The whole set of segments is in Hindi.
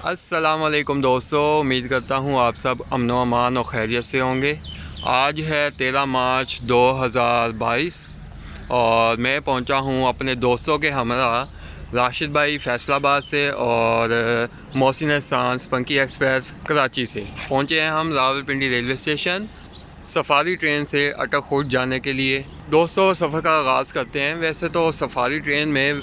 अस्सलामुअलैकुम दोस्तों, उम्मीद करता हूँ आप सब अमन व अमान और खैरियत से होंगे। आज है 13 मार्च 2022 और मैं पहुँचा हूँ अपने दोस्तों के हमरा राशिद भाई फैसलाबाद से और मोहसिन एहसान स्पंकी एक्सप्रेस कराची से। पहुँचे हैं हम Rawalpindi railway station Safari train से अटकखुर्द जाने के लिए। दोस्तों, सफ़र का आगाज़ करते हैं। वैसे तो सफ़ारी ट्रेन में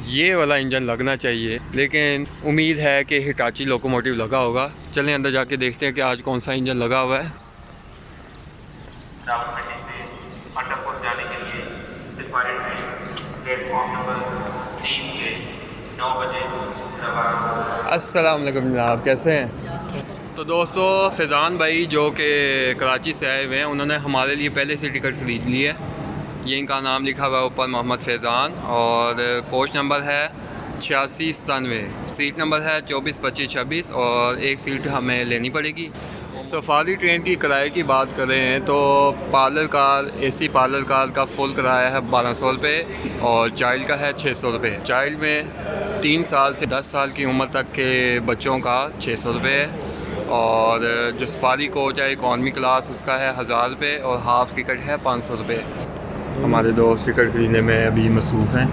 ये वाला इंजन लगना चाहिए, लेकिन उम्मीद है कि हिटाची लोकोमोटिव लगा होगा। चलें अंदर जाके देखते हैं कि आज कौन सा इंजन लगा हुआ है। रावलपिंडी से अटकखुर्द जाने के लिए सफ़ारी ट्रेन प्लेटफॉर्म नंबर 3 के 9 बजे रवाना। अस्सलाम वालेकुम जनाब, कैसे हैं? तो दोस्तों, फैज़ान भाई जो कि कराची से आए हुए हैं, उन्होंने हमारे लिए पहले से टिकट ख़रीद ली है। ये इनका नाम लिखा हुआ है ऊपर, मोहम्मद फैज़ान, और कोच नंबर है 8697, सीट नंबर है 24 25 26 और एक सीट हमें लेनी पड़ेगी। सफ़ारी ट्रेन की किराए की बात करें तो parlour car, AC parlour car का फुल किराया है 1200 रुपये और चाइल्ड का है 600 रुपये। चाइल्ड में 3 साल से 10 साल की उम्र तक के बच्चों का 600 रुपये है और जो सफ़ारी कोच है इकॉनमी क्लास उसका है 1000 रुपये और हाफ़ टिकट है 500 रुपये। हमारे दोस्त टिकट खरीदने में अभी मसरूफ़ हैं।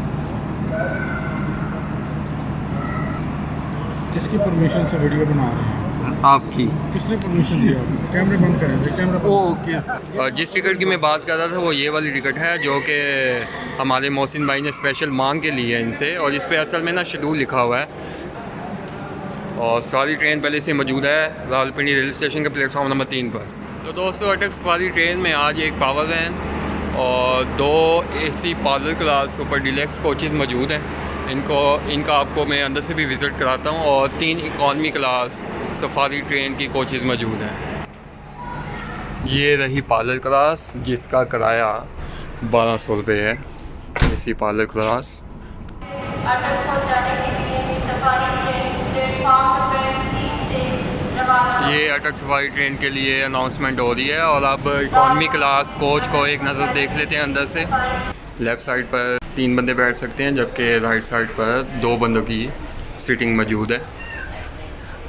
किसकी परमिशन से वीडियो बना रहे हैं? आपकी। किसने परमिशन दिया? कैमरे बंद करें भाई, कैमरा ओके। और जिस टिकट की मैं बात कर रहा था वो ये वाली टिकट है जो कि हमारे मोहसिन भाई ने स्पेशल मांग के लिए है इनसे, और इस पर असल में ना शेड्यूल लिखा हुआ है। और सारी ट्रेन पहले से मौजूद है रावलपिंडी रेलवे स्टेशन के प्लेटफॉर्म नंबर 3 पर। तो दोस्तों, अटक सफारी ट्रेन में आज एक पावर वैन और 2 AC parlour class super deluxe coaches मौजूद हैं। इनका आपको मैं अंदर से भी विज़िट कराता हूँ, और 3 इकॉनमी क्लास सफारी ट्रेन की कोचेज़ मौजूद हैं। ये रही पार्लर क्लास जिसका किराया 1200 रुपये है, एसी पार्लर क्लास। ये अटक सफारी ट्रेन के लिए अनाउंसमेंट हो रही है। और अब इकॉनमी क्लास कोच को एक नज़र देख लेते हैं अंदर से। लेफ़्ट साइड पर 3 बंदे बैठ सकते हैं, जबकि राइट साइड पर 2 बंदों की सीटिंग मौजूद है।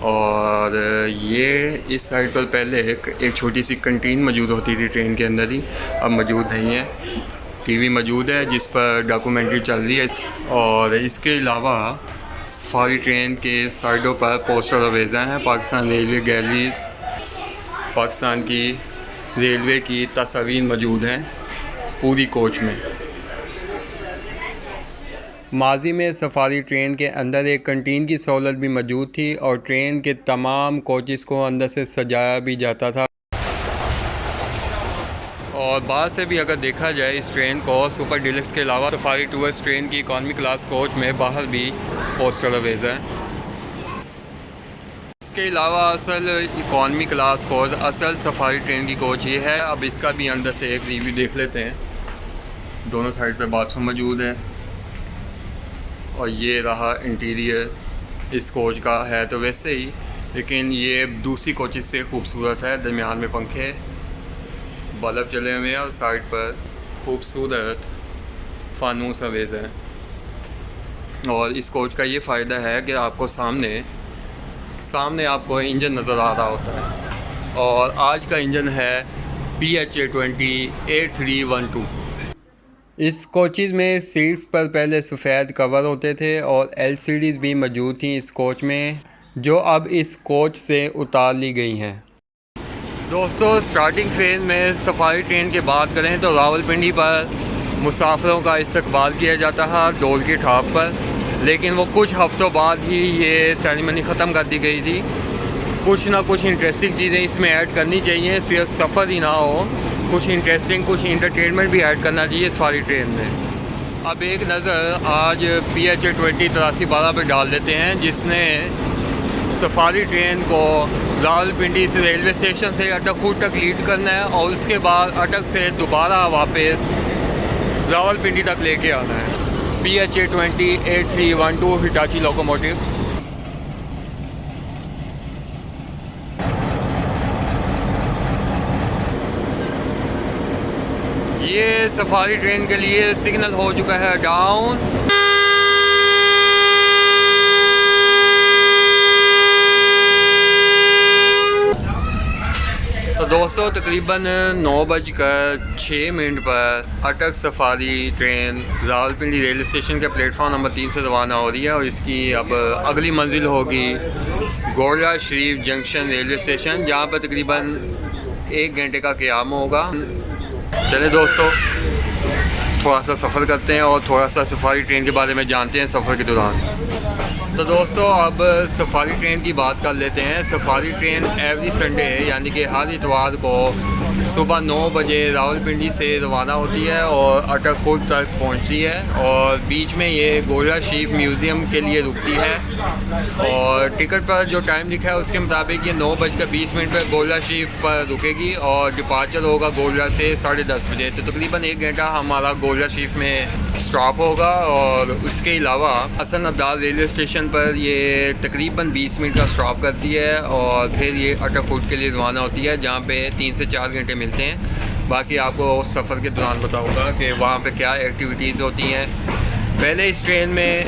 और ये इस साइड पर पहले एक छोटी सी कंटीन मौजूद होती थी ट्रेन के अंदर ही, अब मौजूद नहीं है। टीवी मौजूद है जिस पर डॉक्यूमेंट्री चल रही है। और इसके अलावा सफारी ट्रेन के साइडों पर पोस्टर अवेज़ा हैं। पाकिस्तान रेलवे गैलरीज, पाकिस्तान की रेलवे की तस्वीर मौजूद हैं पूरी कोच में। माजी में सफारी ट्रेन के अंदर एक कंटीन की सहूलत भी मौजूद थी और ट्रेन के तमाम कोचेज़ को अंदर से सजाया भी जाता था। और बाहर से भी अगर देखा जाए इस ट्रेन को, सुपर डिलक्स के अलावा सफारी टूर्स ट्रेन की इकॉनमी क्लास कोच में बाहर भी पोस्टर अवेज़ हैं। इसके अलावा असल इकॉनमी क्लास कोच, असल सफारी ट्रेन की कोच ये है। अब इसका भी अंदर से एक रिव्यू देख लेते हैं। दोनों साइड पे बाथरूम मौजूद है और ये रहा इंटीरियर इस कोच का। है तो वैसे ही, लेकिन ये दूसरी कोचेज़ से खूबसूरत है। दरमियान में पंखे, बल्ब चले हुए हैं और साइड पर खूबसूरत फानूस अवेज़ है। और इस कोच का ये फ़ायदा है कि आपको सामने आपको इंजन नज़र आ रहा होता है। और आज का इंजन है PHA20 8312। इस कोचेज़ में सीट्स पर पहले सफ़ेद कवर होते थे और LCDs भी मौजूद थी इस कोच में, जो अब इस कोच से उतार ली गई हैं। दोस्तों, स्टार्टिंग फेज़ में सफारी ट्रेन की बात करें तो रावलपिंडी पर मुसाफिरों का इस्तकबाल किया जाता था डोल की ठाप पर, लेकिन वो कुछ हफ़्तों बाद ही ये सेरेमनी ख़त्म कर दी गई थी। कुछ ना कुछ इंटरेस्टिंग चीज़ें इसमें ऐड करनी चाहिए, सिर्फ सफ़र ही ना हो, कुछ इंटरेस्टिंग, कुछ इंटरटेनमेंट भी ऐड करना चाहिए सफारी ट्रेन में। अब एक नज़र आज PHA20 8312 पर डाल देते हैं, जिसने सफारी ट्रेन को रावलपिंडी से रेलवे स्टेशन से अटकखुर्द तक लीड करना है और उसके बाद अटक से दोबारा वापस रावलपिंडी तक लेके आना है। PHA20 8312 Hitachi locomotive. ये सफारी ट्रेन के लिए सिग्नल हो चुका है डाउन। दोस्तों तकरीबन 9:06 पर अटक safari train Rawalpindi railway station के प्लेटफॉर्म नंबर 3 से रवाना हो रही है और इसकी अब अगली मंजिल होगी गोरला शरीफ जंक्शन रेलवे स्टेशन, जहाँ पर तकरीबन 1 घंटे का क़याम होगा। चले दोस्तों थोड़ा सा सफ़र करते हैं और थोड़ा सा सफारी ट्रेन के बारे में जानते हैं सफ़र के दौरान। तो दोस्तों अब सफारी ट्रेन की बात कर लेते हैं। सफारी ट्रेन एवरी संडे यानी कि हर इतवार को सुबह 9 बजे रावलपिंडी से रवाना होती है और अटकपुर तक पहुंचती है और बीच में ये गोरला शरीफ म्यूज़ियम के लिए रुकती है। और टिकट पर जो टाइम लिखा है उसके मुताबिक ये 9:20 पर गोरला शरीफ पर रुकेगी और डिपार्चर होगा गोरला से 10:30 बजे। तो तकरीबन 1 घंटा हमारा गोरला शरीफ में स्टॉप होगा। और उसके अलावा हसन अब्दाल रेलवे स्टेशन पर ये तकरीबन 20 मिनट का स्टॉप करती है और फिर ये अटकपुर के लिए रवाना होती है, जहाँ पे 3 से 4 घंटे मिलते हैं। बाकी आपको सफ़र के दौरान बताऊँगा कि वहाँ पे क्या एक्टिविटीज़ होती हैं। पहले इस ट्रेन में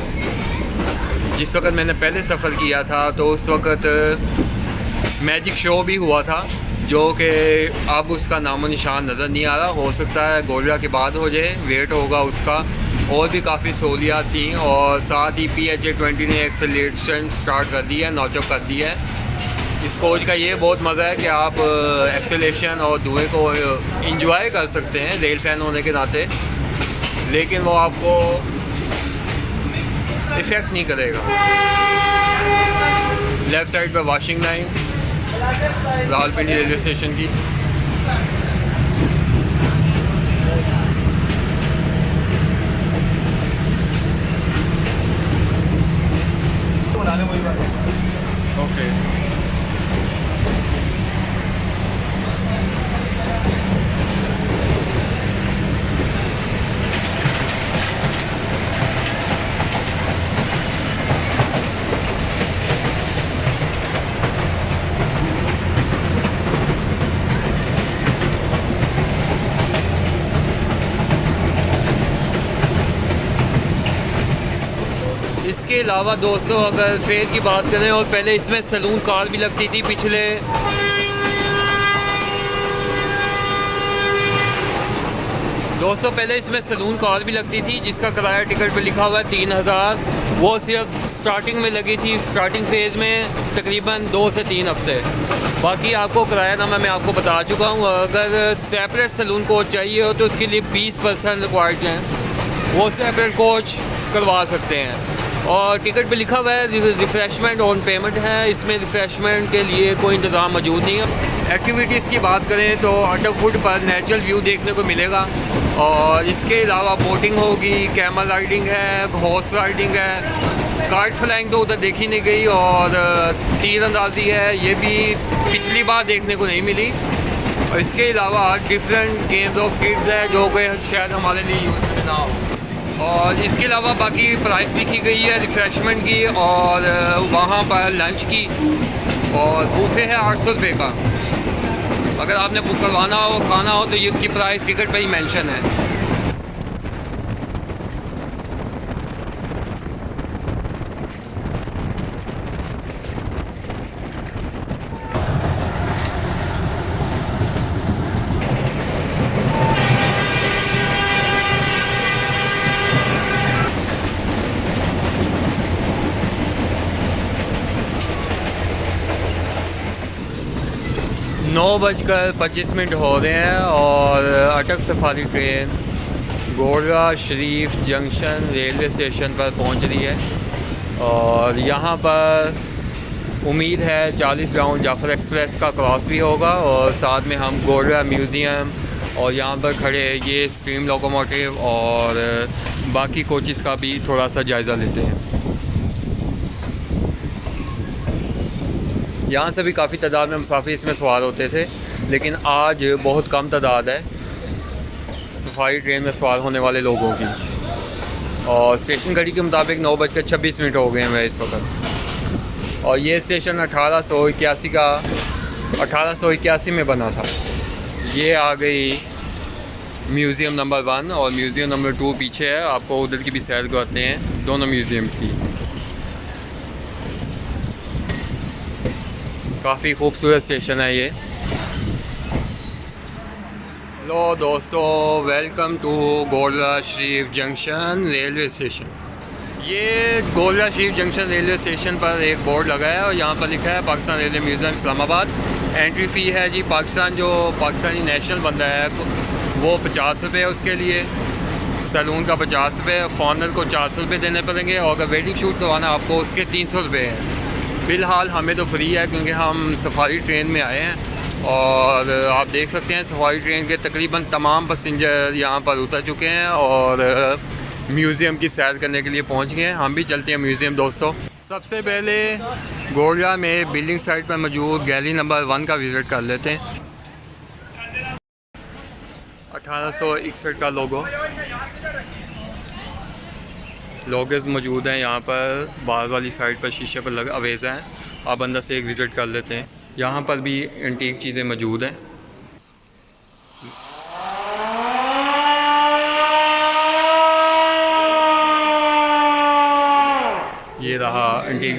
जिस वक्त मैंने पहले सफ़र किया था तो उस वक्त मैजिक शो भी हुआ था, जो कि अब उसका नामो निशान नज़र नहीं आ रहा। हो सकता है गोरला के बाद हो जाए, वेट होगा उसका। और भी काफ़ी सहूलियात थी और साथ ही PHA-20 ने एक्सेलरेशन स्टार्ट कर दी है, नॉचअप कर दी है। इस कोच का ये बहुत मज़ा है कि आप एक्सेलरेशन और धुएँ को इंजॉय कर सकते हैं रेल फैन होने के नाते, लेकिन वो आपको इफ़ेक्ट नहीं करेगा। लेफ़्ट साइड पर washing line Rawalpindi railway station की। ओके इसके अलावा दोस्तों अगर फेयर की बात करें, और पहले इसमें सैलून कार भी लगती थी पिछले पहले इसमें सैलून कार भी लगती थी जिसका किराया टिकट पे लिखा हुआ है 3000। वो सिर्फ स्टार्टिंग में लगी थी, स्टार्टिंग फेज़ में तकरीबन 2 से 3 हफ्ते। बाकी आपको किराया नामा मैं आपको बता चुका हूँ। अगर सेपरेट सैलून कोच चाहिए हो तो उसके लिए 20% रिक्वायर्ड हैं, वो सेपरेट कोच करवा सकते हैं। और टिकट पे लिखा हुआ है रिफ़्रेशमेंट ऑन पेमेंट है, इसमें रिफ़्रेशमेंट के लिए कोई इंतज़ाम मौजूद नहीं है। एक्टिविटीज़ की बात करें तो अटकपुर पर नेचुरल व्यू देखने को मिलेगा और इसके अलावा बोटिंग होगी, कैमल राइडिंग है, हॉर्स राइडिंग है, काइट फ्लाइंग तो उधर देखी नहीं गई, और तीर अंदाज़ी है, ये भी पिछली बार देखने को नहीं मिली। और इसके अलावा डिफरेंट गेम्स ऑफ किड्स है जो कि शायद हमारे लिए यूज़ में ना हो। और इसके अलावा बाकी प्राइस लिखी गई है रिफ़्रेशमेंट की और वहाँ पर लंच की, और बूफे है 800 रुपये का। अगर आपने बुक करवाना हो खाना हो तो ये उसकी प्राइस टिकट पे ही मेंशन है। नौ 9:25 हो रहे हैं और अटक सफारी ट्रेन गोरला शरीफ जंक्शन रेलवे स्टेशन पर पहुंच रही है। और यहाँ पर उम्मीद है 40 राउंड जाफ़र एक्सप्रेस का क्रॉस भी होगा और साथ में हम गोरला म्यूज़ियम और यहाँ पर खड़े ये स्टीम लोकोमोटिव और बाकी कोचेस का भी थोड़ा सा जायज़ा लेते हैं। यहाँ से भी काफ़ी तादाद में मुसाफिर इसमें सवार होते थे, लेकिन आज बहुत कम तादाद है सफारी ट्रेन में सवार होने वाले लोगों की। और स्टेशन घड़ी के मुताबिक 9:26 हो गए हैं इस वक्त। और ये स्टेशन 1881 में बना था। ये आ गई म्यूज़ियम नंबर 1 और म्यूज़ियम नंबर 2 पीछे है। आपको उधर की भी सैर करते हैं, दोनों म्यूज़ियम की। काफ़ी खूबसूरत स्टेशन है ये। लो दोस्तों, welcome to Golra Sharif junction railway station. ये Golra Sharif junction railway station पर एक बोर्ड लगा है और यहाँ पर लिखा है Pakistan railway museum Islamabad. Entry fee है जी पाकिस्तान, जो पाकिस्तानी नेशनल बंदा है वो 50 रुपये, उसके लिए सैलून का 50 रुपये, फॉर्नर को 400 रुपये देने पड़ेंगे और अगर वेडिंग शूट करवाना आपको उसके 300 रुपये हैं। फ़िलहाल हमें तो फ्री है क्योंकि हम सफारी ट्रेन में आए हैं और आप देख सकते हैं सफारी ट्रेन के तकरीबन तमाम पैसेंजर यहाँ पर उतर चुके हैं और म्यूज़ियम की सैर करने के लिए पहुँच गए हैं। हम भी चलते हैं म्यूज़ियम दोस्तों। सबसे पहले गोलरा में बिल्डिंग साइट पर मौजूद गैलरी नंबर 1 का विज़िट कर लेते हैं। 1861 का लोगोज मौजूद हैं यहाँ पर, बाहर वाली साइड पर शीशे पर लगा अवेज़ा है। आप अंदर से एक विज़िट कर लेते हैं। यहाँ पर भी एंटीक चीज़ें मौजूद हैं। ये रहा एंटीक,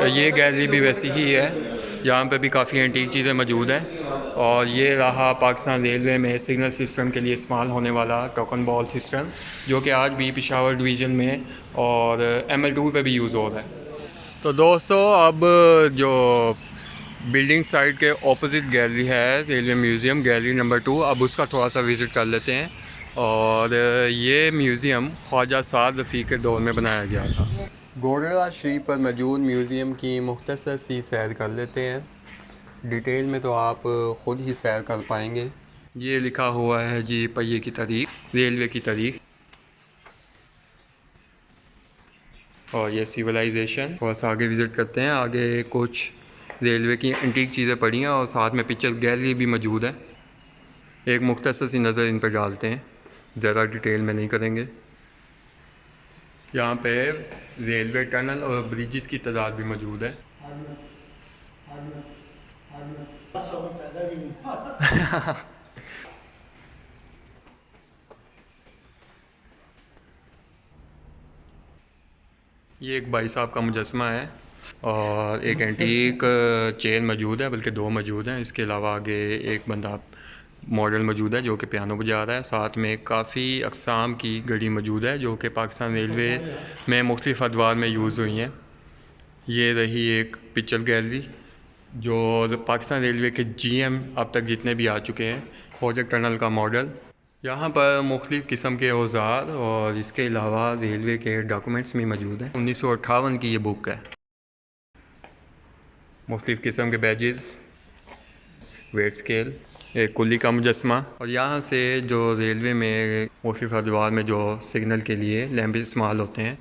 ये गैलरी भी वैसी ही है, यहाँ पे भी काफ़ी एंटीक चीज़ें मौजूद हैं। और ये रहा पाकिस्तान रेलवे में सिग्नल सिस्टम के लिए इस्तेमाल होने वाला टोकन बॉल सिस्टम, जो कि आज भी पेशावर डिवीज़न में और ML2 पे भी यूज़ हो रहा है। तो दोस्तों, अब जो बिल्डिंग साइड के ऑपोजिट गैलरी है रेलवे म्यूज़ियम गैलरी नंबर 2, अब उसका थोड़ा सा विज़िट कर लेते हैं। और ये म्यूज़ियम ख्वाजा साद रफ़ीक के दौर में बनाया गया था। गोलरा शरीफ पर मौजूद म्यूज़ियम की मुख्तसर सी सैर कर लेते हैं। डिटेल में तो आप ख़ुद ही सैर कर पाएंगे। ये लिखा हुआ है जी पहिए की तारीख, रेलवे की तारीख, और ये सिविलाइजेशन। थोड़ा सा आगे विज़िट करते हैं। आगे कुछ रेलवे की एंटीक चीज़ें पड़ी हैं और साथ में पिक्चर गैलरी भी मौजूद है। एक मुख्तसर सी नज़र इन पर डालते हैं, ज़्यादा डिटेल में नहीं करेंगे। यहाँ पे रेलवे टनल और ब्रिजेस की तादाद भी मौजूद है। ये एक भाई साहब का मुजस्मा है और एक एंटीक चेयर मौजूद है, बल्कि 2 मौजूद हैं। इसके अलावा आगे एक बंदा मॉडल मौजूद है जो कि पियानो बजा रहा है। साथ में काफ़ी अक़साम की घड़ी मौजूद है जो कि पाकिस्तान रेलवे में मुख्तलिफ़ अदवार में यूज़ हुई हैं। ये रही एक पिक्चर गैलरी जो पाकिस्तान रेलवे के GM अब तक जितने भी आ चुके हैं, प्रोजेक्ट टनल का मॉडल। यहाँ पर मुख्तलिफ़ किस्म के औज़ार और इसके अलावा रेलवे के डॉक्यूमेंट्स भी मौजूद हैं। 1958 की ये बुक है। मुख्तलिफ़ किस्म के बैजेस, वेट स्केल, एक कुल्ली का मुजस्मा, और यहाँ से जो रेलवे में मुख्तलिफ़ अदवार में जो सिग्नल के लिए लैंप इस्तेमाल होते हैं।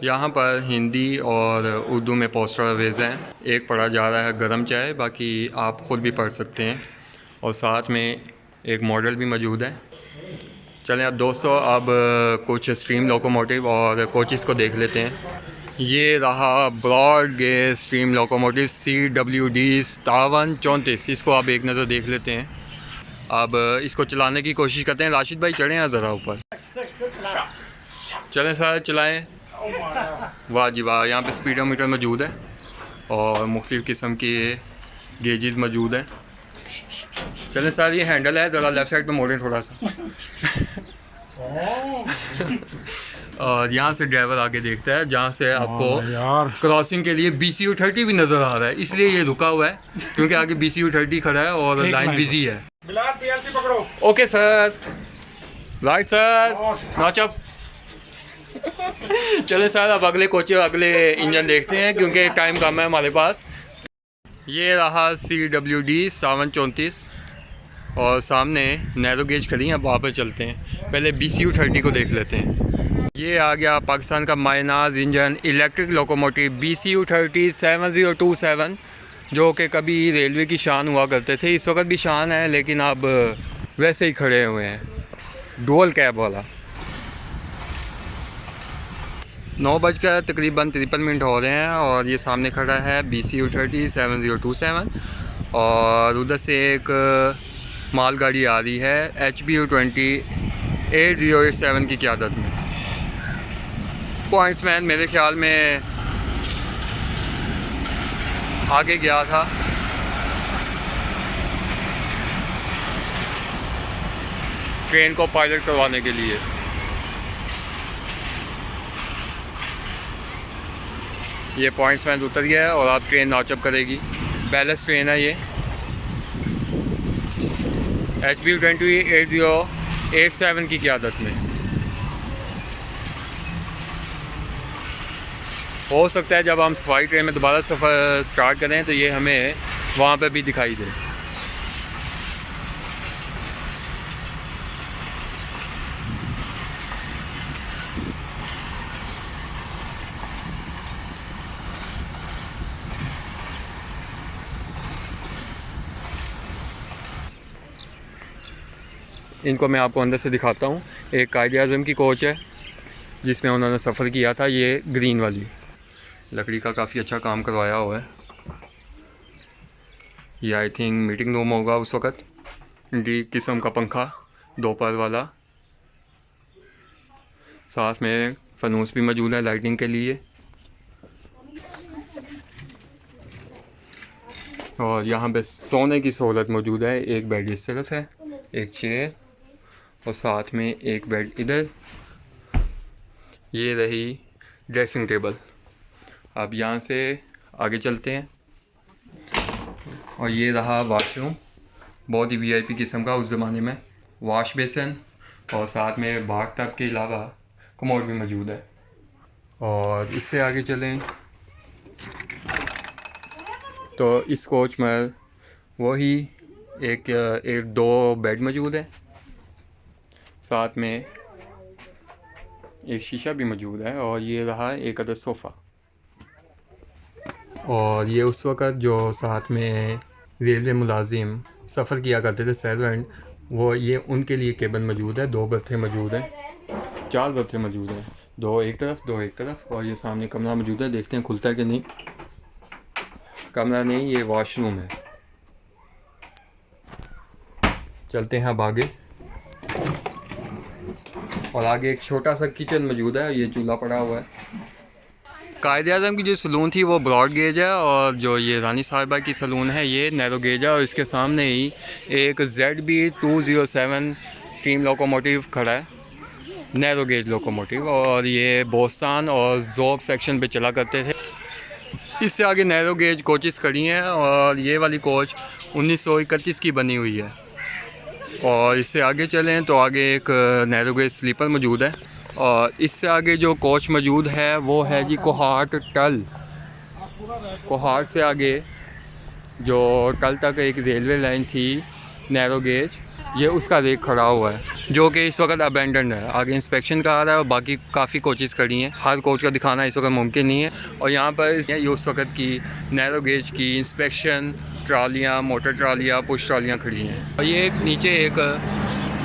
यहाँ पर हिंदी और उर्दू में पोस्टर अवेज़ हैं। एक पढ़ा जा रहा है गरम चाय, बाकी आप ख़ुद भी पढ़ सकते हैं। और साथ में एक मॉडल भी मौजूद है। चलें अब दोस्तों, अब कुछ स्ट्रीम लोकोमोटिव और कोचेस को देख लेते हैं। ये रहा broad gauge steam locomotive CWD 5734। इसको आप एक नज़र देख लेते हैं। अब इसको चलाने की कोशिश करते हैं। राशिद भाई चढ़ें हैं ज़रा ऊपर, चलें सर चलाएं। वाह जी वाह, यहाँ पे स्पीडोमीटर मौजूद है और मुख्तलिफ़ किस्म के गेजेस मौजूद हैं। चलें सर, ये हैंडल है, ज़रा लेफ़्ट साइड पे मोड़ें थोड़ा सा। और यहाँ से ड्राइवर आगे देखता है जहाँ से आपको क्रॉसिंग के लिए BCU 30 भी नज़र आ रहा है, इसलिए ये रुका हुआ है क्योंकि आगे BCU 30 खड़ा है और लाइन बिजी है। PLC पकड़ो। Okay sir, right sir, notch up. चलें सर, अब अगले कोच अगले इंजन देखते हैं क्योंकि टाइम कम है हमारे पास। ये रहा CWD 734 और सामने नैरो गेज खड़ी हैं। अब वहाँ पर चलते हैं, पहले BCU 30 को देख लेते हैं। ये आ गया पाकिस्तान का मायनाज इंजन इलेक्ट्रिक लोकोमोटिव BCU 30 7027, जो कि कभी रेलवे की शान हुआ करते थे। इस वक्त भी शान है लेकिन अब वैसे ही खड़े हुए हैं, डुअल कैब वाला। 9 बजकर तकरीबन 53 मिनट हो रहे हैं और ये सामने खड़ा है BCU 30 7027 और उधर से एक मालगाड़ी आ रही है HBU 20 8087 की क़यादत में। पॉइंट्समैन मेरे ख़्याल में आगे गया था ट्रेन को पायलट करवाने के लिए। ये पॉइंट्समैन उतर गया है और अब ट्रेन नॉचअप करेगी। बैलेंस ट्रेन है ये, HBU-208087 की क़यादत में। हो सकता है जब हम सफारी ट्रेन में दोबारा सफ़र स्टार्ट करें तो ये हमें वहाँ पे भी दिखाई दे। इनको मैं आपको अंदर से दिखाता हूँ। एक कायद-ए-आज़म की कोच है जिसमें उन्होंने सफ़र किया था, ये ग्रीन वाली। लकड़ी का काफ़ी अच्छा काम करवाया हुआ है। ये आई थिंक मीटिंग रूम होगा उस वक़्त। डी किस्म का पंखा 2 पर वाला, साथ में फनूस भी मौजूद है लाइटिंग के लिए। और यहाँ पे सोने की सहूलत मौजूद है। एक बेड इस तरफ है, एक चेयर और साथ में एक बेड इधर। ये रही ड्रेसिंग टेबल। अब यहाँ से आगे चलते हैं और ये रहा वाशरूम, बहुत ही VIP किस्म का उस ज़माने में। वॉश बेसन और साथ में बाथ टब के अलावा कमोड भी मौजूद है। और इससे आगे चलें तो इस कोच में वही एक 2 बेड मौजूद है, साथ में एक शीशा भी मौजूद है। और ये रहा एक अदद सोफ़ा। और ये उस वक़्त जो साथ में रेलवे मुलाजिम सफ़र किया करते थे सर्वेंट, वो ये उनके लिए केबिन मौजूद है। 2 बर्थे मौजूद हैं, 4 बर्थे मौजूद हैं, 2 एक तरफ 2 एक तरफ। और ये सामने कमरा मौजूद है, देखते हैं खुलता है कि नहीं। कमरा नहीं, ये वॉशरूम है। चलते हैं अब आगे। और आगे एक छोटा सा किचन मौजूद है, ये चूल्हा पड़ा हुआ है। कायद-ए-आज़म की जो सलून थी वो ब्रॉड गेज है और जो ये रानी साहिबा की सलून है ये नैरो गेज है। और इसके सामने ही एक ZB207 स्टीम लोकोमोटिव खड़ा है, नैरो गेज लोकोमोटिव। और ये बोस्तान और ज़ोब सेक्शन पे चला करते थे। इससे आगे नैरो गेज कोचेस खड़ी हैं और ये वाली कोच 1931 की बनी हुई है। और इससे आगे चलें तो आगे एक नैरो गेज स्लीपर मौजूद है। और इससे आगे जो कोच मौजूद है वो है जी कोहाट टल। कोहाट से आगे जो टल तक एक रेलवे लाइन थी नैरो गेज, ये उसका रेक खड़ा हुआ है जो कि इस वक्त अबेंडन है। आगे इंस्पेक्शन का आ रहा है और बाकी काफ़ी कोचेस खड़ी हैं। हर कोच का दिखाना इस वक्त मुमकिन नहीं है। और यहाँ पर ये उस वक्त की नैरो गेज की इंस्पेक्शन ट्रालियाँ, मोटर ट्रालियाँ, पुश ट्रालियाँ खड़ी हैं। और ये एक नीचे एक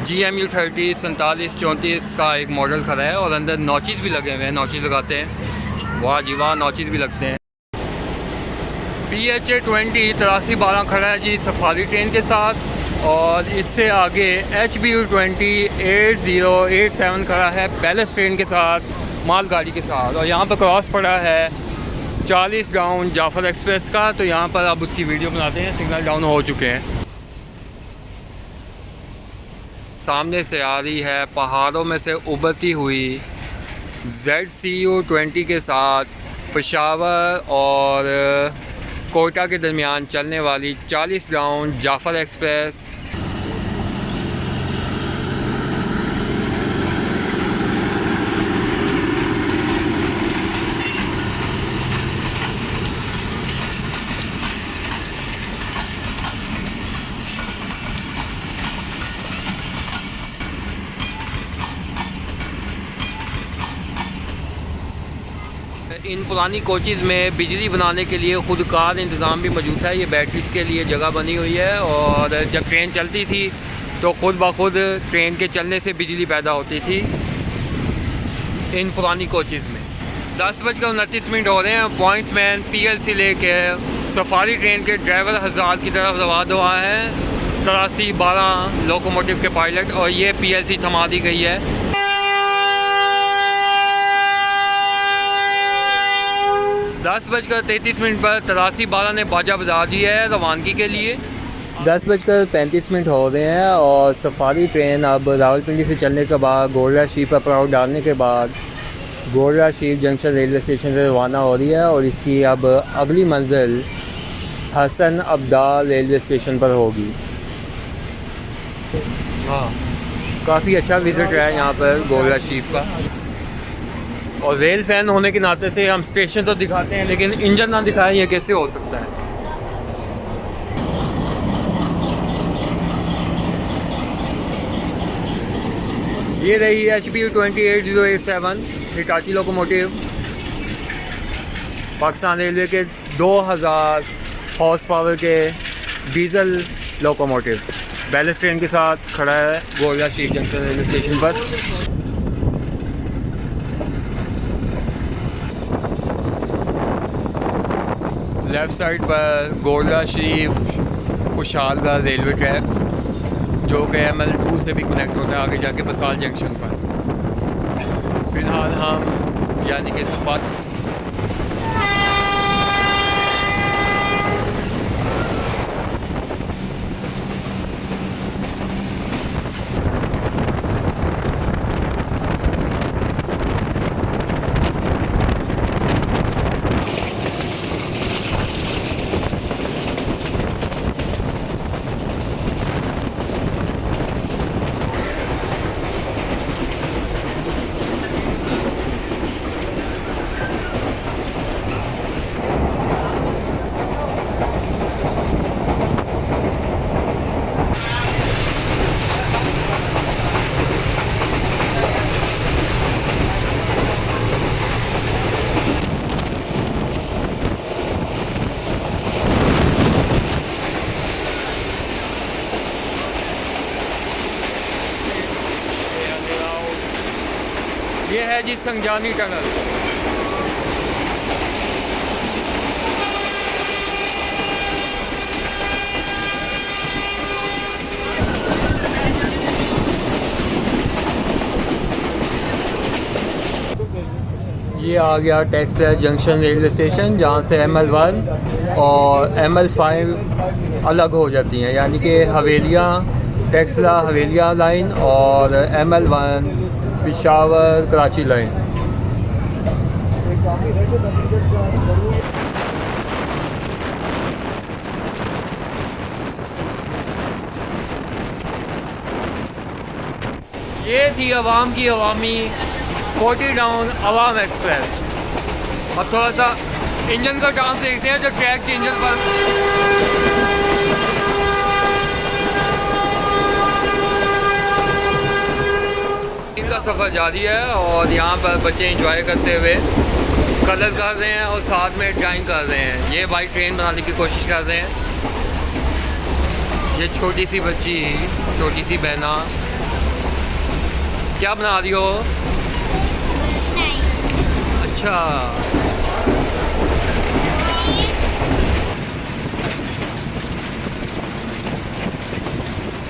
GMU 30 4734 का एक मॉडल खड़ा है और अंदर नॉचेस भी लगे हुए हैं। नॉचेस लगाते हैं, वाह जी वाह, नॉचेस भी लगते हैं। PHA 20 8312 खड़ा है जी सफारी ट्रेन के साथ। और इससे आगे HBU-20 8087 खड़ा है बैलेंस ट्रेन के साथ, मालगाड़ी के साथ। और यहाँ पर क्रॉस पड़ा है 40 डाउन जाफर एक्सप्रेस का। तो यहाँ पर अब उसकी वीडियो बनाते हैं। सिग्नल डाउन हो चुके हैं। सामने से आ रही है पहाड़ों में से उभरती हुई ZCU-20 के साथ पेशावर और कोयटा के दरमियान चलने वाली 40 डाउन जाफर एक्सप्रेस। इन पुरानी कोचेज़ में बिजली बनाने के लिए ख़ुद कार इंतज़ाम भी मौजूद है। ये बैटरीज़ के लिए जगह बनी हुई है। और जब ट्रेन चलती थी तो ख़ुद ब खुद ट्रेन के चलने से बिजली पैदा होती थी इन पुरानी कोचेज़ में। 10:29 हो रहे हैं। पॉइंट्समैन PLC लेके सफारी ट्रेन के ड्राइवर हज़रात की तरफ रवाना हुआ है 8312 लोकोमोटिव के पायलट। और ये PLC थमा दी गई है। 10:33 पर 8312 ने बाजा बजा दिया है रवानगी के लिए। 10:35 हो रहे हैं और सफारी ट्रेन अब रावलपिंडी से चलने के बाद गोल्डा शीप पर पड़ाव डालने के बाद गोल्डा शीप जंक्शन रेलवे स्टेशन से रवाना हो रही है और इसकी अब अगली मंजिल हसन अब्दाल रेलवे स्टेशन पर होगी। हाँ, काफ़ी अच्छा विज़िट है यहाँ पर गोल्डा शीप का। और रेल फ़ैन होने के नाते से हम स्टेशन तो दिखाते हैं लेकिन इंजन ना दिखाएं, ये कैसे हो सकता है। ये रही HP 28087 Hitachi locomotive, Pakistan railway के 2000 हॉर्स पावर के डीजल लोकोमोटिव बैलेंस ट्रेन के साथ खड़ा है गोल्डा शीप जंक्शन रेलवे स्टेशन पर। लेफ़्ट साइड पर गोल्डा शीप खुशालगढ़ रेलवे ट्रैक जो कि ML2 से भी कनेक्ट होता है आगे जाके बसाल जंक्शन पर। फ़िलहाल हम यानी कि सफ़र ये है जी संजानी टनल। ये आ गया टेक्सटाइल जंक्शन रेलवे स्टेशन जहाँ से ML1 और ML5 अलग हो जाती हैं, यानी कि हवेलियाँ टेक्सला हवेलिया लाइन और ML1 पेशावर कराची लाइन। ये थी अवाम की अवामी 40 डाउन अवाम एक्सप्रेस। अब थोड़ा सा इंजन का डांस देखते हैं जो ट्रैक चेंजर पर इनका सफ़र जारी है और यहाँ पर बच्चे एंजॉय करते हुए कलर कर रहे हैं और साथ में ड्राइंग कर रहे हैं। ये बाइक ट्रेन बनाने की कोशिश कर रहे हैं। ये छोटी सी बच्ची, छोटी सी बहना, क्या बना रही हो? अच्छा,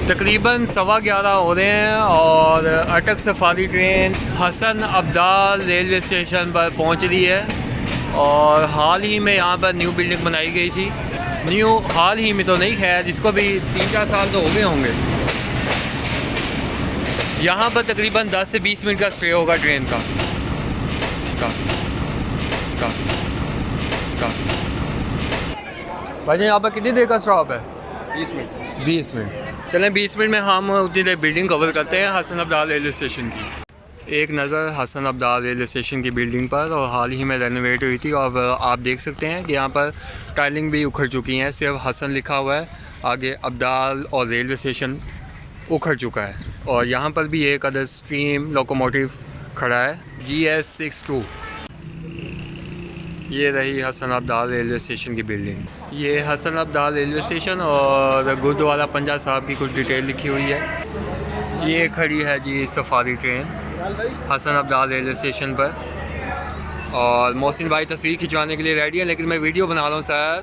तकरीबन 11:15 हो रहे हैं और Attock safari train Hasan Abdal railway station पर पहुंच रही है। और हाल ही में यहाँ पर न्यू बिल्डिंग बनाई गई थी। न्यू हाल ही में तो नहीं, खैर इसको भी 3-4 साल तो हो गए होंगे। यहाँ पर तकरीबन 10 से 20 मिनट का स्टे होगा ट्रेन का। भाई यहाँ पर कितनी देर का स्टॉप है? 20 मिनट। 20 मिनट। चलें 20 मिनट में हम उतनी देर बिल्डिंग कवर करते हैं हसन अब्दाल रेलवे स्टेशन की। एक नज़र हसन अब्दाल रेलवे स्टेशन की बिल्डिंग पर, और हाल ही में रेनोवेट हुई थी। और आप देख सकते हैं कि यहाँ पर टाइलिंग भी उखड़ चुकी हैं, सिर्फ हसन लिखा हुआ है, आगे अब्दाल और रेलवे स्टेशन उखड़ चुका है। और यहाँ पर भी एक अदर स्ट्रीम लोकोमोटिव खड़ा है GS62। ये रही हसन अब्दाल रेलवे स्टेशन की बिल्डिंग। ये हसन अब्दाल रेलवे स्टेशन और गुरुद्वारा पंजा साहब की कुछ डिटेल लिखी हुई है। ये खड़ी है जी safari train Hasan Abdal railway station पर। और मोहसिन भाई तस्वीर खिंचवाने के लिए रेडी है, लेकिन मैं वीडियो बना रहा हूँ सर।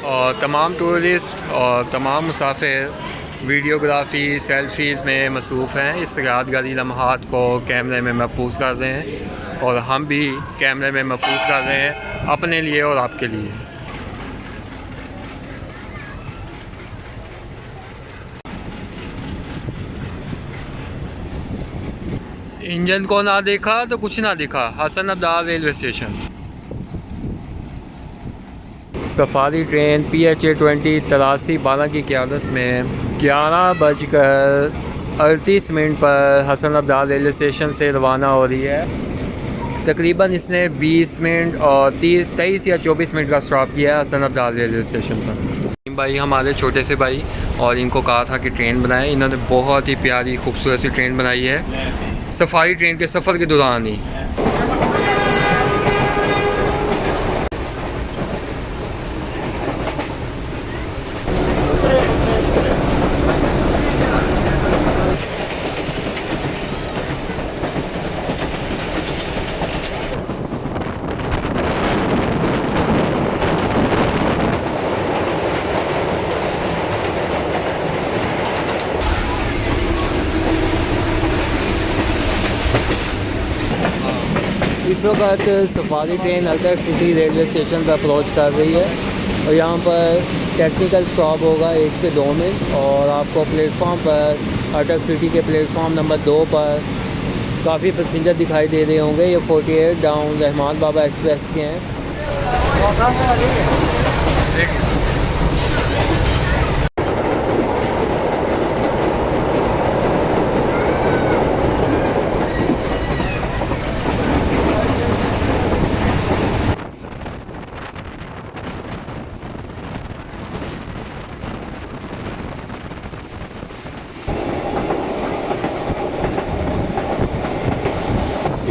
और तमाम टूरिस्ट और तमाम मुसाफिर वीडियोग्राफ़ी सेल्फ़ीज़ में मसरूफ़ हैं। इस यादगारी लम्हात को कैमरे में महफूज कर रहे हैं और हम भी कैमरे में महफूज कर रहे हैं अपने लिए और आपके लिए। इंजन को ना देखा तो कुछ ना दिखा। Hasan Abdal railway station. Safari train PHA-20 83 12 की क़यादत में 11:38 पर हसन अब्दाल रेलवे स्टेशन से रवाना हो रही है। तकरीबन इसने 20 मिनट और 23 या 24 मिनट का स्टॉप किया है हसन अब्दाल रेलवे स्टेशन पर। भाई हमारे छोटे से भाई, और इनको कहा था कि ट्रेन बनाएं। इन्होंने बहुत ही प्यारी खूबसूरत सी ट्रेन बनाई है सफारी ट्रेन के सफ़र के दौरान ही। इस वक्त सफारी ट्रेन अटक सिटी रेलवे स्टेशन पर अप्रोच कर रही है और यहाँ पर टेक्निकल स्टॉप होगा 1 से 2 मिनट। और आपको प्लेटफॉर्म पर अटक सिटी के प्लेटफॉर्म नंबर 2 पर काफ़ी पैसेंजर दिखाई दे रहे होंगे। ये 48 डाउन रहमान बाबा एक्सप्रेस के हैं।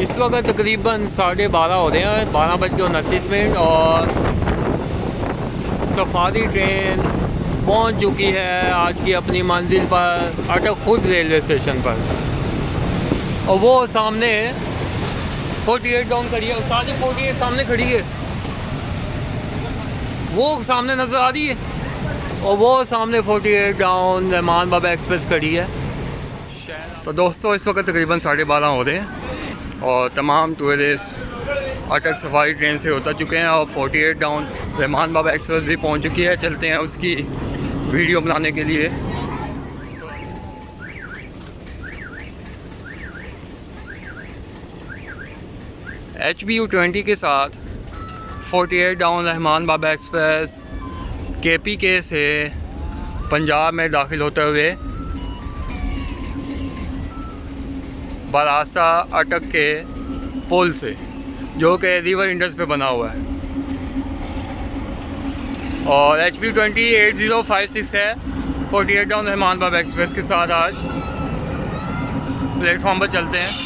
इस वक्त तकरीबन 12:30 हो रहे हैं, 12:29 और सफारी ट्रेन पहुंच चुकी है आज की अपनी मंजिल पर अटक खुद रेलवे स्टेशन पर। और वो सामने 48 डाउन खड़ी है, सारी 48 सामने खड़ी है, वो सामने नज़र आ रही है। और वो सामने 48 डाउन रहमान बाबा एक्सप्रेस खड़ी है। तो दोस्तों इस वक्त तकरीबन 12:30 हो रहे हैं और तमाम टूरिस्ट अटक सफारी ट्रेन से उतर चुके हैं और 48 डाउन रहमान बाबा एक्सप्रेस भी पहुंच चुकी है। चलते हैं उसकी वीडियो बनाने के लिए। HBU-20 के साथ 48 डाउन रहमान बाबा एक्सप्रेस KPK से पंजाब में दाखिल होते हुए बरासा अटक के पुल से, जो कि रिवर इंडस पे बना हुआ है। और HBU-20 8056 है 48 डाउन रहमान बाबा एक्सप्रेस के साथ आज प्लेटफॉर्म पर चलते हैं।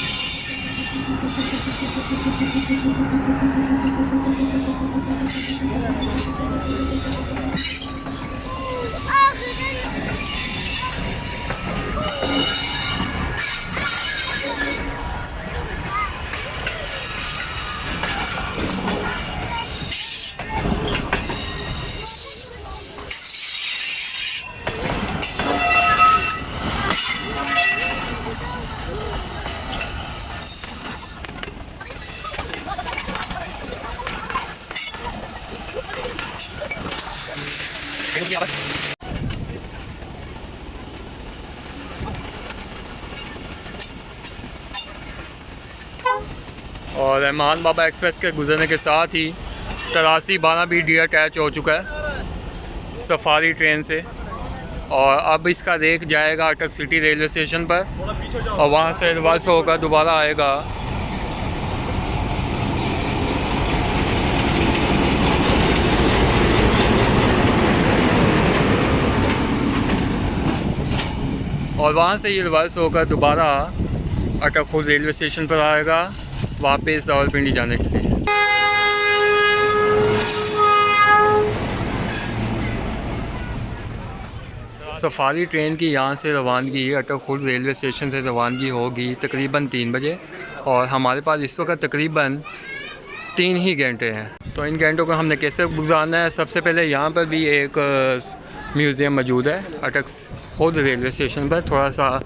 और रहमान बाबा एक्सप्रेस के गुजरने के साथ ही 83-12 भी अटैच हो चुका है सफारी ट्रेन से। और अब इसका रेक जाएगा अटक सिटी रेलवे स्टेशन पर और वहाँ से रिवर्स होकर दोबारा आएगा ये रिवर्स होकर दोबारा अटक खुद रेलवे स्टेशन पर आएगा वापस रावलपिंडी जाने के लिए। सफारी ट्रेन की यहाँ से रवानगी अटक खुद रेलवे स्टेशन से रवानगी होगी तकरीबन 3 बजे और हमारे पास इस वक्त तकरीबन 3 ही घंटे हैं। तो इन घंटों को हमने कैसे गुजारना है? सबसे पहले यहाँ पर भी एक म्यूज़ियम मौजूद है अटक खुद रेलवे स्टेशन पर, थोड़ा सा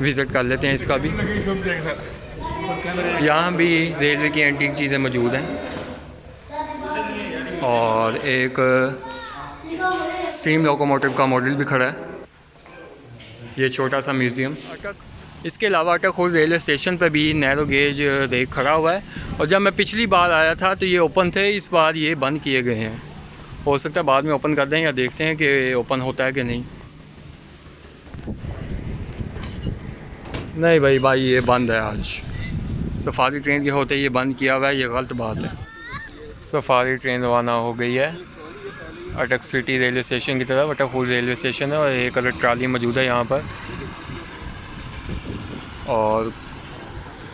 विज़िट कर लेते हैं इसका भी। यहाँ भी रेलवे की एंटीक चीज़ें मौजूद हैं और एक स्टीम लोकोमोटिव का मॉडल भी खड़ा है। ये छोटा सा म्यूज़ियम। अटक इसके अलावा अटकखुर्द रेलवे स्टेशन पर भी नैरो गेज रेक खड़ा हुआ है, और जब मैं पिछली बार आया था तो ये ओपन थे, इस बार ये बंद किए गए हैं। हो सकता है बाद में ओपन कर दें या देखते हैं कि ओपन होता है कि नहीं। नहीं भाई ये बंद है आज। सफारी ट्रेन के होते ये बंद किया हुआ है, ये गलत बात है। सफारी ट्रेन रवाना हो गई है अटक सिटी रेलवे स्टेशन की तरफ। अटकखुर्द रेलवे स्टेशन है और एक अलग ट्राली मौजूद है यहाँ पर, और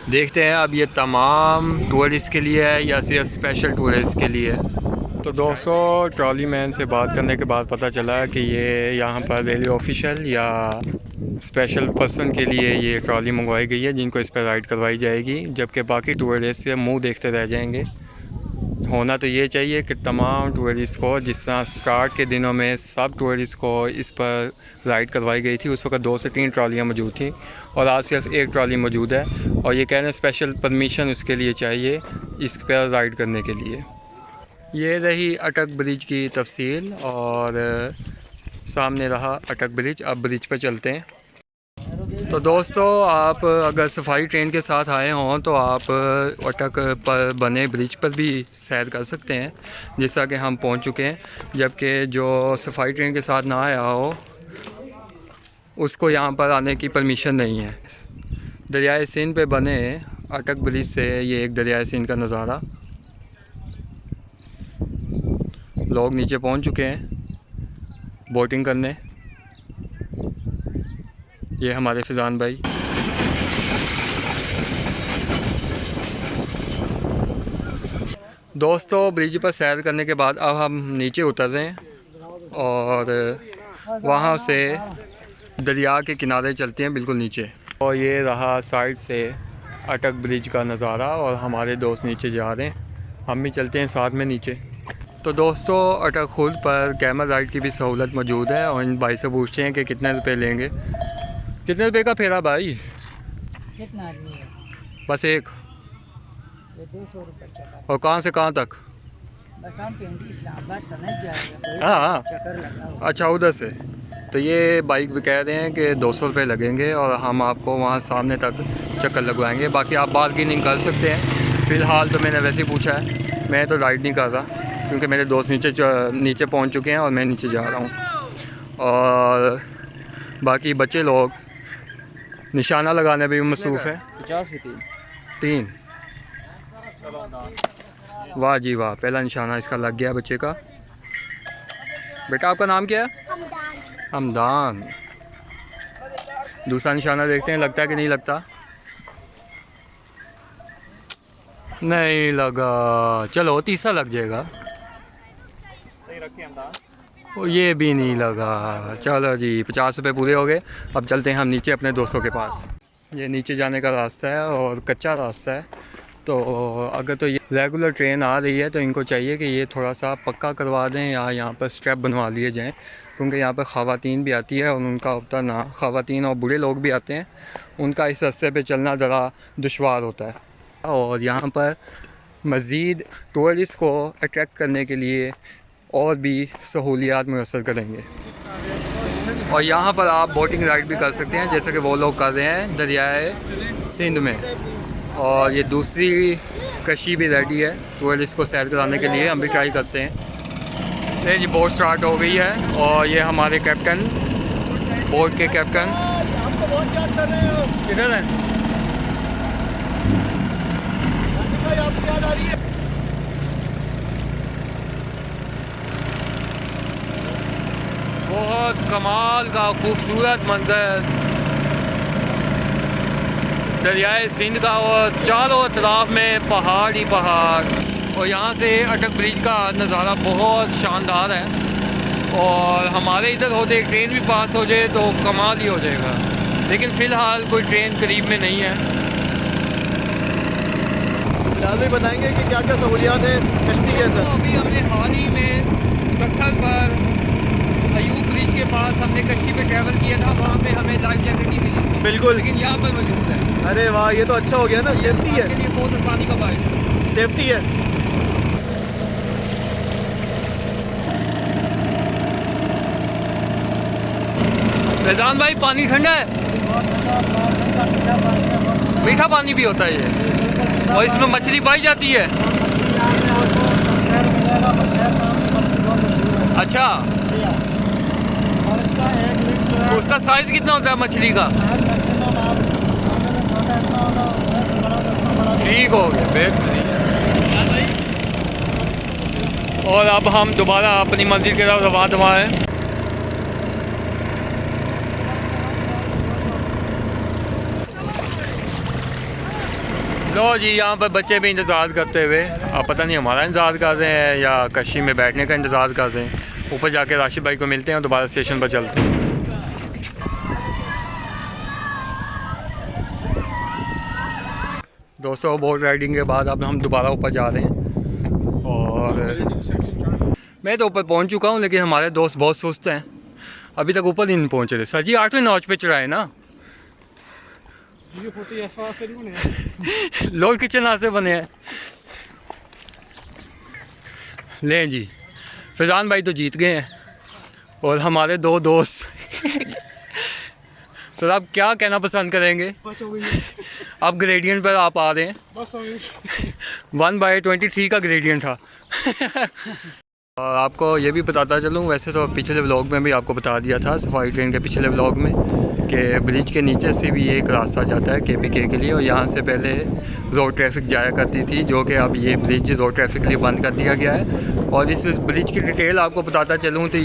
देखते हैं अब ये तमाम टूरिस्ट के लिए है या सिर्फ स्पेशल टूरिस्ट के लिए है। तो दोस्तों ट्रॉली मैन से बात करने के बाद पता चला कि ये यहाँ पर रेलवे ऑफिशियल या स्पेशल पर्सन के लिए ये ट्रॉली मंगवाई गई है जिनको इस पर राइड करवाई जाएगी, जबकि बाकी टूरिस्ट से मुंह देखते रह जाएंगे। होना तो ये चाहिए कि तमाम टूरिस्ट को, जिस तरह स्टार्ट के दिनों में सब टूरिस्ट को इस पर राइड करवाई गई थी, उस वक्त 2 से 3 ट्रॉलियाँ मौजूद थी और आज सिर्फ 1 ट्रॉली मौजूद है, और ये कह रहे हैं स्पेशल परमिशन उसके लिए चाहिए इस पर राइड करने के लिए। ये रही अटक ब्रिज की तफसील, और सामने रहा अटक ब्रिज। अब ब्रिज पर चलते हैं। तो दोस्तों आप अगर सफारी ट्रेन के साथ आए हों तो आप अटक पर बने ब्रिज पर भी सैर कर सकते हैं, जैसा कि हम पहुंच चुके हैं। जबकि जो सफारी ट्रेन के साथ ना आया हो उसको यहाँ पर आने की परमिशन नहीं है। दरियाए सिंध पे बने अटक ब्रिज से ये एक दरियाए सिंध का नज़ारा। लोग नीचे पहुंच चुके हैं बोटिंग करने। ये हमारे फिजान भाई। दोस्तों ब्रिज पर सैर करने के बाद अब हम नीचे उतर रहे हैं और वहाँ से दरिया के किनारे चलते हैं बिल्कुल नीचे। और ये रहा साइड से अटक ब्रिज का नज़ारा, और हमारे दोस्त नीचे जा रहे हैं, हम भी चलते हैं साथ में नीचे। तो दोस्तों अटकखुर्द पर कैमल राइड की भी सहूलत मौजूद है, और इन भाई से पूछते हैं कि कितने रुपए लेंगे। कितने रुपए का फेरा भाई? कितना आदमी है? बस एक। ये 200 रुपये का। और कहाँ से कहाँ तक? बस हम इस्लामाबाद तो नहीं जाएगा। हाँ चक्कर लगा। अच्छा उधर से। तो ये बाइक भी कह रहे हैं कि 200 रुपये लगेंगे और हम आपको वहाँ सामने तक चक्कर लगवाएंगे। बाकी आप बार्गेनिंग कर सकते हैं। फ़िलहाल तो मैंने वैसे ही पूछा है, मैं तो राइड नहीं कर रहा क्योंकि मेरे दोस्त नीचे पहुँच चुके हैं और मैं नीचे जा रहा हूँ। और बाकी बच्चे लोग निशाना लगाने में भी मसरूफ़ है। 50 की 3। वाह जी वाह, पहला निशाना इसका लग गया बच्चे का। बेटा आपका नाम क्या है? हमदान। दूसरा निशाना देखते हैं लगता है कि नहीं लगता। नहीं लगा, चलो तीसरा लग जाएगा। ओ ये भी नहीं लगा। चलो जी 50 रुपये पूरे हो गए। अब चलते हैं हम नीचे अपने दोस्तों के पास। ये नीचे जाने का रास्ता है और कच्चा रास्ता है, तो अगर तो ये रेगुलर ट्रेन आ रही है तो इनको चाहिए कि ये थोड़ा सा पक्का करवा दें या यहाँ पर स्टेप बनवा लिए जाएं, क्योंकि यहाँ पर ख़वातीन भी आती है और उनका उतरना, ख़वातीन और बूढ़े लोग भी आते हैं, उनका इस रास्ते पे चलना ज़रा दुश्वार होता है। और यहाँ पर मज़ीद टूरिस्ट को अट्रैक्ट करने के लिए और भी सहूलियात मुयस्सर करेंगे। और यहाँ पर आप बोटिंग राइड भी कर सकते हैं जैसे कि वो लोग कर रहे हैं दरियाए सिंध में। और ये दूसरी कशी भी रेडी है टूरिस्ट को सैर कराने के लिए, हम भी ट्राई करते हैं। ये जी बोट स्टार्ट हो गई है और ये हमारे कैप्टन, बोट के कैप्टन किधर हैं? बहुत कमाल का खूबसूरत मंजर दरियाए सिंध का, और चारों तरफ में पहाड़ ही पहाड़। और यहाँ से अटक ब्रिज का नज़ारा बहुत शानदार है, और हमारे इधर होते एक ट्रेन भी पास हो जाए तो कमाल ही हो जाएगा, लेकिन फ़िलहाल कोई ट्रेन करीब में नहीं है। फिलहाल भी बताएंगे कि क्या क्या सहूलियात है कश्ती के अंदर। अभी हमने हाल ही में सखर पर अयूब ब्रिज के पास हमने कश्ती पे ट्रैवल किया था, वहाँ पे हमें लाइफ जैकेट नहीं मिली, बिल्कुल, लेकिन यहाँ पर मौजूद है। अरे वाह, ये तो अच्छा हो गया ना, सेफ्टी है, के लिए बहुत आसानी का बात है, सेफ्टी है। फैजान भाई पानी ठंडा है। मीठा पानी भी होता है ये, और इसमें मछली पाई जाती है। अच्छा, उसका साइज कितना होता है मछली का? ठीक हो गया, बेहतरीन। और अब हम दोबारा अपनी मंजिल की तरफ रवाना हैं। लो जी, यहाँ पर बच्चे भी इंतज़ार करते हुए, अब पता नहीं हमारा इंतज़ार कर रहे हैं या कश्ती में बैठने का इंतज़ार कर रहे हैं। ऊपर जाके राशिद भाई को मिलते हैं और दोबारा स्टेशन पर चलते हैं। दोस्तों, बोट राइडिंग के बाद अब हम दोबारा ऊपर जा रहे हैं और मैं तो ऊपर पहुंच चुका हूं, लेकिन हमारे दोस्त बहुत सुस्त हैं, अभी तक ऊपर नहीं पहुंचे थे। सर जी 8वें नॉच पे चढ़ाए ना, लोड किचन से बने हैं। लें जी, फैज़ान भाई तो जीत गए हैं और हमारे दो दोस्त सर आप क्या कहना पसंद करेंगे? अब ग्रेडियंट पर आप आ रहे हैं, 1/23 का ग्रेडियंट था। और आपको ये भी बताता चलूँ, वैसे तो पिछले व्लॉग में भी आपको बता दिया था, सफारी ट्रेन के पिछले व्लॉग में, कि ब्रिज के नीचे से भी एक रास्ता जाता है KPK के लिए, और यहाँ से पहले रोड ट्रैफिक जाया करती थी, जो कि अब ये ब्रिज रोड ट्रैफिक के लिए बंद कर दिया गया है। और इस ब्रिज की डिटेल आपको बताता चलूँ तो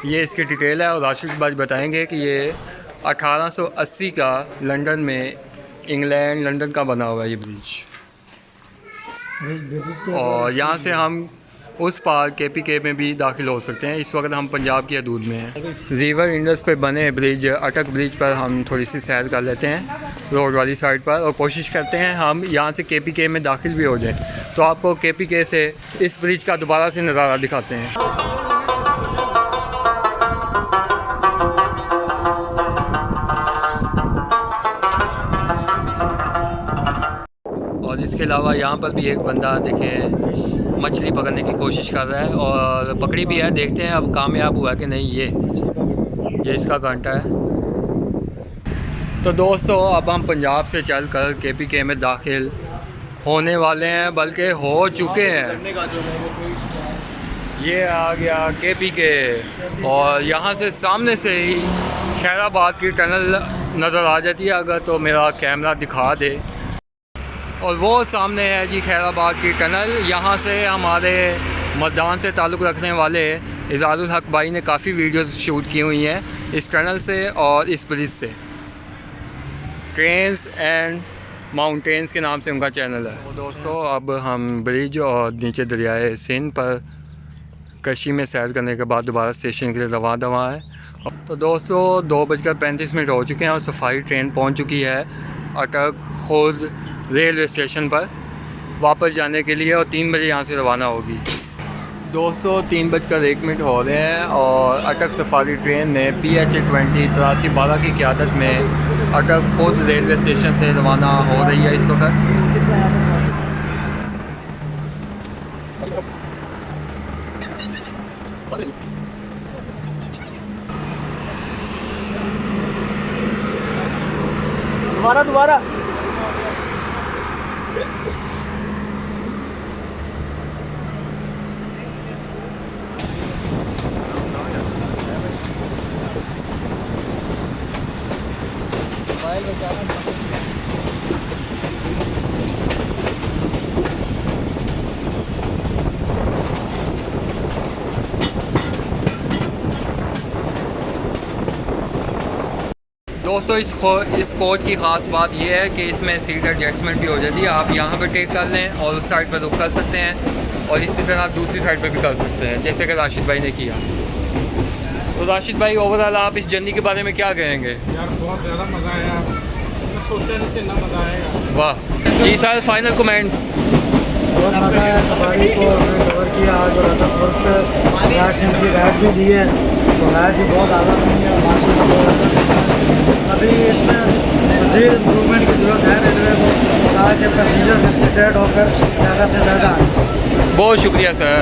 ये इसकी डिटेल है, और राशिद भाई बताएंगे कि ये 1880 का लंदन में, इंग्लैंड लंदन का बना हुआ है ये ब्रिज। और यहाँ से हम उस पार KPK में भी दाखिल हो सकते हैं। इस वक्त हम पंजाब की हदूद में हैं। रिवर इंडस पे बने ब्रिज, अटक ब्रिज पर हम थोड़ी सी सैर कर लेते हैं रोड वाली साइड पर, और कोशिश करते हैं हम यहाँ से KPK में दाखिल भी हो जाएं। तो आपको KPK से इस ब्रिज का दोबारा से नज़ारा दिखाते हैं। और इसके अलावा यहाँ पर भी एक बंदा देखें मछली पकड़ने की कोशिश कर रहा है, और पकड़ी भी है। देखते हैं अब कामयाब हुआ कि नहीं। ये इसका कांटा है। तो दोस्तों, अब हम पंजाब से चलकर KPK में दाखिल होने वाले हैं, बल्कि हो चुके हैं। ये आ गया KPK, और यहाँ से सामने से ही खैराबाद की टनल नज़र आ जाती है, अगर तो मेरा कैमरा दिखा दे। और वो सामने है जी खैराबाद की टनल। यहाँ से हमारे मैदान से ताल्लुक़ रखने वाले इज़ारुल हक भाई ने काफ़ी वीडियोस शूट की हुई हैं इस टनल से और इस ब्रिज से। ट्रेन्स एंड माउंटेन्स के नाम से उनका चैनल है। तो दोस्तों, अब हम ब्रिज और नीचे दरियाए सिंध पर कश्ती में सैर करने के बाद दोबारा स्टेशन के लिए रवाना है। तो दोस्तों, 2:35 हो चुके हैं और सफारी ट्रेन पहुँच चुकी है अटक खुर्द रेलवे स्टेशन पर वापस जाने के लिए, और 3 बजे यहाँ से रवाना होगी। दोस्तों, 3:01 हो रहे हैं और अटक सफारी ट्रेन ने PH 20 8312 की क़यादत में अटक खुर्द रेलवे स्टेशन से रवाना हो रही है इस वक्त। दोबारा दोस्तों, इस कोच की ख़ास बात यह है कि इसमें सीट एडजस्टमेंट भी हो जाती है। आप यहाँ पर टेक कर लें और उस साइड पर रुक कर सकते हैं, और इसी तरह दूसरी साइड पर भी कर सकते हैं, जैसे कि राशिद भाई ने किया। तो राशिद भाई, ओवरऑल आप इस जर्नी के बारे में क्या कहेंगे? यार बहुत ज़्यादा मज़ा आया, मैं सोचा नहीं से ना मज़ा आएगा। वाह जी सर, फाइनल कमेंट्स। बहुत मज़ा आया, सफारी को हमने कवर किया आज, और अटक खुर्द राशन की राइड भी दी है, तो राइड भी बहुत आला बनी है, माशाल्लाह बहुत अच्छा। अभी इसमें मज़ीद इम्प्रूवमेंट की ज़रूरत है रेलवे को, ताकि पैसेंजर फिर से स्ट्रेट होकर ज़्यादा से ज़्यादा। बहुत शुक्रिया सर।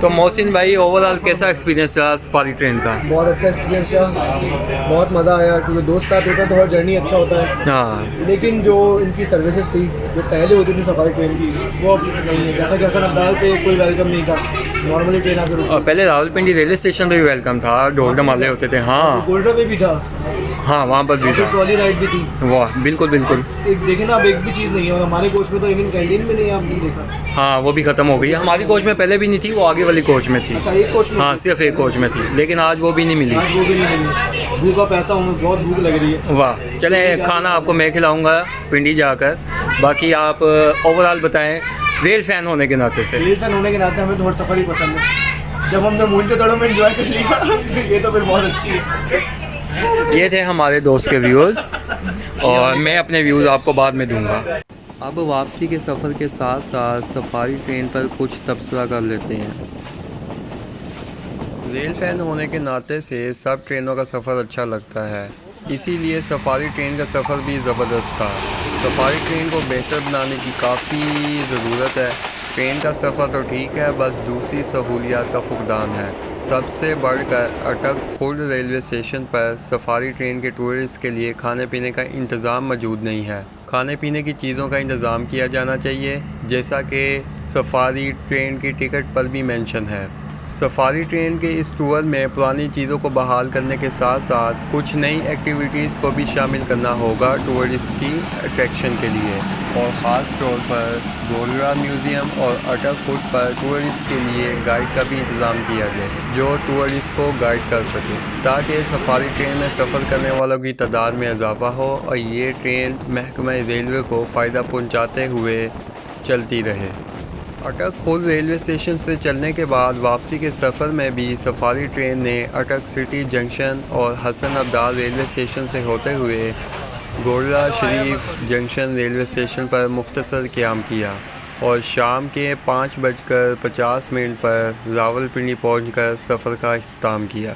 तो मोहसिन भाई ओवरऑल कैसा एक्सपीरियंस रहा सफारी ट्रेन का? बहुत अच्छा एक्सपीरियंस रहा, बहुत मज़ा आया क्योंकि दोस्त साथ होता है तो हर जर्नी अच्छा होता है। हाँ, लेकिन जो इनकी सर्विसेज थी जो पहले होती थी सफारी ट्रेन की वो अब नहीं है। जैसा कि हसन अब्दाल पे कोई वेलकम नहीं था, नॉर्मली ट्रेन आकर और पहले रावलपिंडी रेलवे स्टेशन पे भी वेलकम था, ढोल ढमाले होते थे। हाँ गोल्डा पे भी था, हाँ, वहाँ पर भी फिर था। ट्रॉली राइड भी थी। वाह, बिल्कुल बिल्कुल। एक देखे ना, अब एक भी चीज़ नहीं है। और हमारे कोच में तो इवन कैंटीन में नहीं है, आपने देखा। हाँ, वो भी ख़त्म हो गई है। हमारी कोच में पहले भी नहीं थी, वो आगे वाली कोच में थी। अच्छा, एक कोच में हाँ, थी। सिर्फ एक कोच में थी, लेकिन आज वो भी नहीं मिली। आज वो भी नहीं मिली। भूखा पैसा, हमें बहुत भूख लग रही है। वाह, चलें खाना आपको मैं खिलाऊँगा पिंडी जाकर। बाकी आप ओवरऑल बताएं रेल फैन होने के नाते से। रेल फैन होने के नाते हमें थोड़ा सफर ही पसंद है। जब हमने मून के दौड़ों में एंजॉय कर लिया ये तो फिर बहुत अच्छी है। ये थे हमारे दोस्त के व्यूज़, और मैं अपने व्यूज़ आपको बाद में दूंगा। अब वापसी के सफ़र के साथ साथ सफारी ट्रेन पर कुछ तबसरा कर लेते हैं। रेल फैन होने के नाते से सब ट्रेनों का सफ़र अच्छा लगता है, इसीलिए सफारी ट्रेन का सफ़र भी ज़बरदस्त था। सफारी ट्रेन को बेहतर बनाने की काफ़ी ज़रूरत है। ट्रेन का सफ़र तो ठीक है, बस दूसरी सहूलियात का फुकदान है। सबसे बढ़कर अटक खुर्द रेलवे स्टेशन पर सफारी ट्रेन के टूरिस्ट के लिए खाने पीने का इंतज़ाम मौजूद नहीं है। खाने पीने की चीज़ों का इंतज़ाम किया जाना चाहिए, जैसा कि सफारी ट्रेन की टिकट पर भी मेंशन है। सफारी ट्रेन के इस टूर में पुरानी चीज़ों को बहाल करने के साथ साथ कुछ नई एक्टिविटीज़ को भी शामिल करना होगा टूरिस्ट की अट्रैक्शन के लिए, और ख़ास तौर पर गोलरा म्यूज़ियम और अटक खुर्द पर टूरिस्ट के लिए गाइड का भी इंतज़ाम किया जाए, जो टूरिस्ट को गाइड कर सके, ताकि सफारी ट्रेन में सफ़र करने वालों की तादाद में इजाफा हो और ये ट्रेन महकमा रेलवे को फ़ायदा पहुँचाते हुए चलती रहे। अटक खुर्द रेलवे स्टेशन से चलने के बाद वापसी के सफ़र में भी सफारी ट्रेन ने अटक सिटी जंक्शन और हसन अब्दाल रेलवे स्टेशन से होते हुए Golra Sharif junction railway station पर मुख्तसर क़याम किया और शाम के 5:50 पर रावलपिंडी पहुंचकर सफ़र का अख्ताम किया।